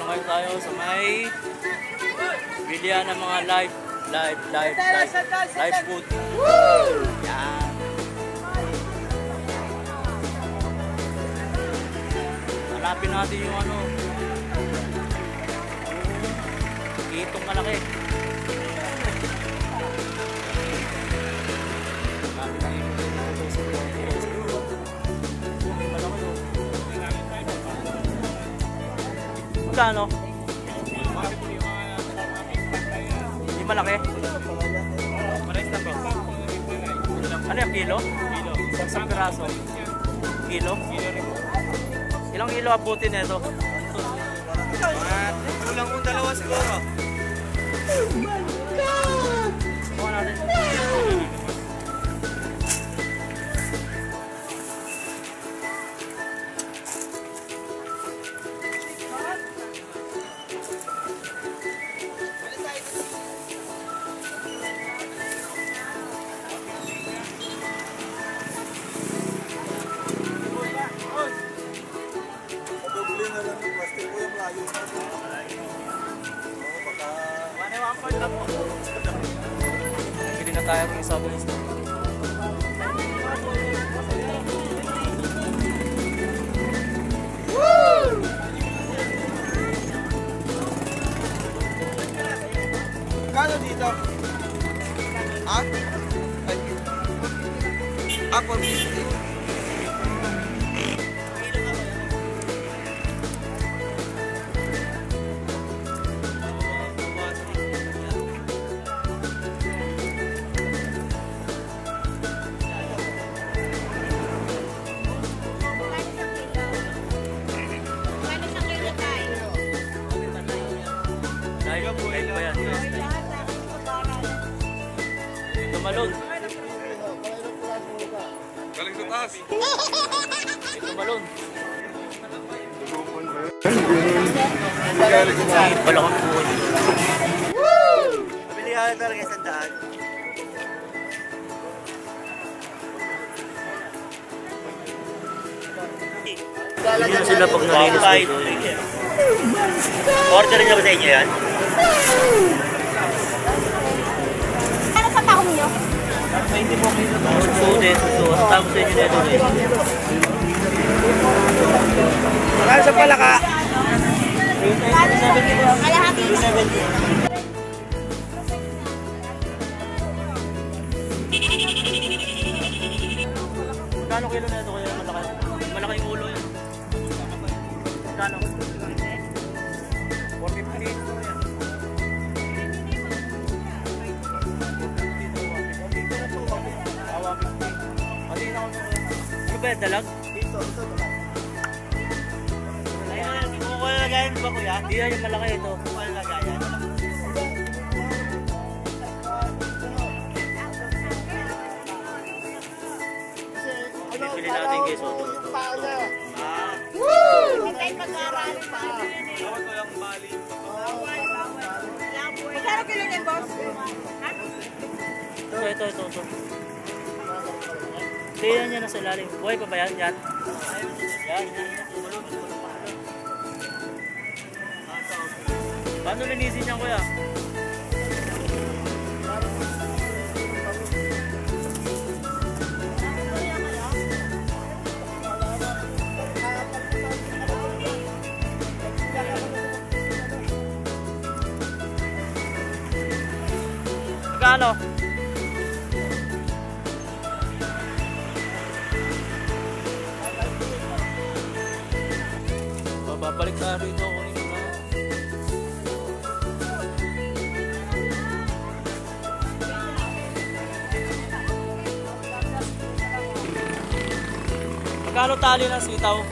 ngayon tayo sa may bilihan ng mga live food. Yan. Hanapin natin yung ano, itong malaki. Hanapin natin yung magkano? Hindi malaki? Ano yung kilo? Isang piraso? Kilo? Ilang kilo abutin nito? Kulang kong dalawa siguro. Oh my God! Kuha natin. Bili na tayo ng sabon. Kano dito? Ha? Ako dito. Tumalon. Galing sa taas. Tumalon. Balakang buwan. Pabilihan talaga sa daan. Hindi sila pag nalinis dito. Order niyo ba sa inyo yan? Ano sa taong niyo? 20 po kayo na ito. Tapos sa inyo na ito guys. Magkano sa palaka? Kalahati. 70. Magkano kilo na ito kaya malaki? Malaki yung ulo yan. Magkano? 450. Ano ba yung dalag? Ito. Ayun, hindi ko lagayan ba kuya? Hindi yan yung malaki ito. Kuha na lagayan. Pipili natin guys. Ito. Hindi tayo mag-aaral pa. Dapat walang bali. Magkano kilo niyan, boss? Ito. Tingnan niya na sa ilalim. Buhay pa ba yan? Yan. Paano linisin niya kuya? Magkano? Babalik na rito ako nito na. Magkano tali ng sitaw?